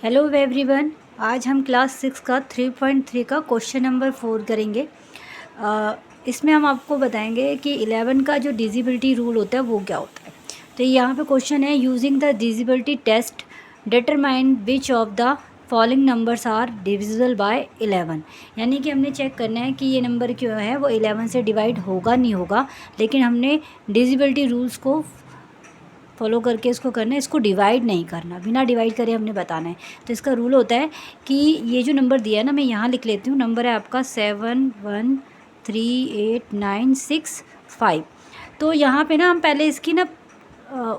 Hello everyone, आज हम class 6 का 3.3 का क्वेश्चन नंबर 4 करेंगे। इसमें हम आपको बताएंगे कि 11 का जो डिजिबिलिटी रूल होता है वो क्या होता है। तो यहाँ पे क्वेश्चन है, using the divisibility test determine which of the following numbers are divisible by 11। यानी कि हमने चेक करना है कि ये नंबर क्यों है वो 11 से डिवाइड होगा नहीं होगा, लेकिन हमने डिजिबिलिटी रूल्स को फॉलो करके इसको करना है, इसको डिवाइड नहीं करना, बिना डिवाइड करे हमने बताना है। तो इसका रूल होता है कि ये जो नंबर दिया है ना, मैं यहाँ लिख लेती हूँ। नंबर है आपका 7138965। तो यहाँ पे ना हम पहले इसकी ना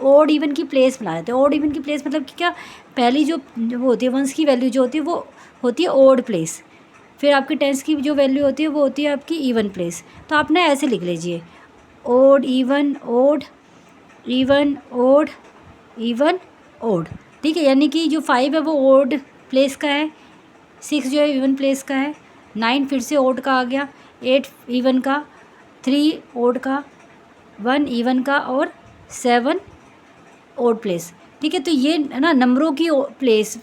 ओड इवन की प्लेस बना लेते हैं। ओड इवन की प्लेस मतलब कि क्या, पहली जो वो होती है वंस की वैल्यू जो होती है वो होती है ओड प्लेस, फिर आपकी टेंस की जो वैल्यू होती है वो होती है आपकी इवन प्लेस। तो आप ना ऐसे लिख लीजिए, odd even odd even odd even odd. ठीक है, यानी कि जो 5 है वो ओड प्लेस का है, 6 जो है इवन प्लेस का है, 9 फिर से ओड का आ गया, 8 इवन का, 3 ओड का, 1 इवन का और 7 ओड प्लेस। ठीक है, तो ये ना नंबरों की प्लेस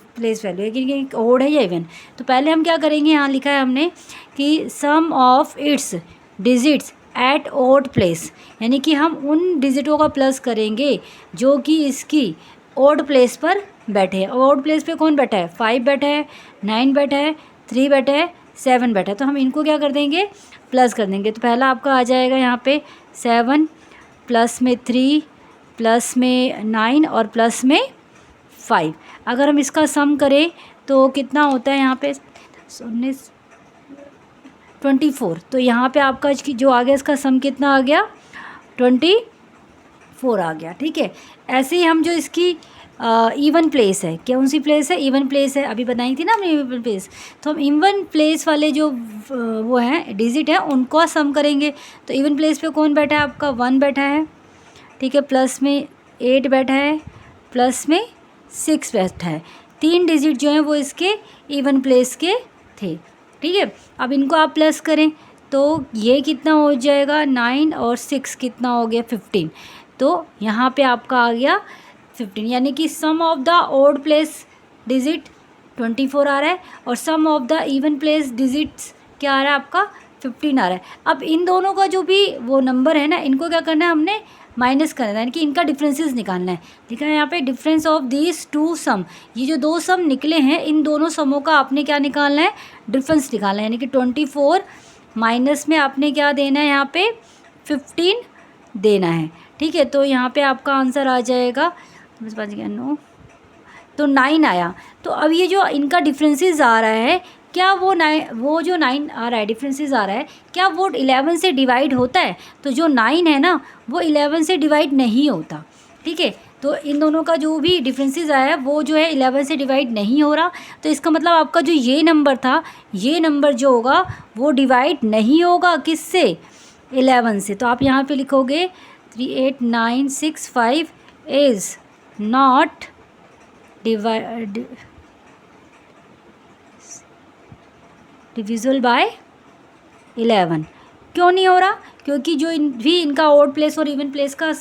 वैल्यू है कि ओड है या इवन। तो पहले हम क्या करेंगे, यहाँ लिखा है हमने कि sum of its digits at odd place, यानी कि हम उन डिजिटों का प्लस करेंगे जो कि इसकी ओड प्लेस पर बैठे हैं। ओड प्लेस पे कौन बैठा है, 5 बैठा है, 9 बैठा है, 3 बैठा है, 7 बैठा है। तो हम इनको क्या कर देंगे, प्लस कर देंगे। तो पहला आपका आ जाएगा यहाँ पे 7 प्लस में 3 प्लस में 9 और प्लस में 5। अगर हम इसका सम करें तो कितना होता है यहाँ पे 24। तो यहाँ पे आपका जो आ गया इसका सम कितना आ गया, 24 आ गया। ठीक है, ऐसे ही हम जो इसकी इवन प्लेस है, कौन सी प्लेस है, इवन प्लेस है, अभी बताई थी ना हमने इवन प्लेस। तो हम इवन प्लेस वाले जो वो हैं डिजिट हैं उनको सम करेंगे। तो इवन प्लेस पे कौन बैठा है, आपका 1 बैठा है। ठीक है, प्लस में 8 बैठा है, प्लस में 6 बैठा है। 3 डिजिट जो हैं वो इसके इवन प्लेस के थे। ठीक है, अब इनको आप प्लस करें तो ये कितना हो जाएगा, 9 और 6 कितना हो गया, 15। तो यहाँ पे आपका आ गया 15, यानी कि sum of the odd place digit 24 आ रहा है और sum of the even place digits क्या आ रहा है आपका, 15 आ रहा है। अब इन दोनों का जो भी वो नंबर है ना, इनको क्या करना है, हमने माइनस करना है, यानी कि इनका डिफरेंसेस निकालना है। ठीक है, यहाँ पे difference of these to some, ये जो दो सम निकले हैं इन दोनों समों का आपने क्या निकालना है, डिफरेंस निकालना है। यानी कि 24 माइनस में आपने क्या देना है, यहाँ पे 15 देना है। ठीक है, तो यहाँ पे आपका आंसर आ जाएगा, बस बच गया 9, तो 9 आया। तो अब ये जो इनका डिफरेंसेस आ रहा है, क्या वो जो 9 आ रहा है डिफरेंसेस आ रहा है, क्या वो 11 से डिवाइड होता है। तो जो 9 है ना वो 11 से डिवाइड नहीं होता। ठीक है, तो इन दोनों का जो भी डिफरेंसेस आया है वो जो है 11 से डिवाइड नहीं हो रहा। तो इसका मतलब आपका जो ये नंबर था, ये नंबर जो होगा वो डिवाइड नहीं होगा किससे, 11 से। तो आप यहाँ पे लिखोगे 38965 इज़ नॉट डिविजिबल बाय 11। क्यों नहीं हो रहा, क्योंकि जो इनका ओड प्लेस और इवन प्लेस का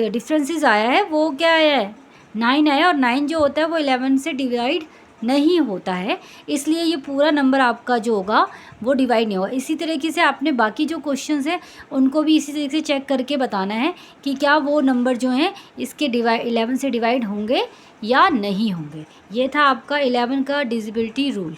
डिफरेंसेस आया है वो क्या है, 9 आया, और 9 जो होता है वो 11 से डिवाइड नहीं होता है, इसलिए ये पूरा नंबर आपका जो होगा वो डिवाइड नहीं होगा। इसी तरीके से आपने बाकी जो क्वेश्चंस हैं उनको भी इसी तरीके से चेक करके बताना है कि क्या वो नंबर जो हैं इसके 11 से डिवाइड होंगे या नहीं होंगे। ये था आपका 11 का डिविजिबिलिटी रूल।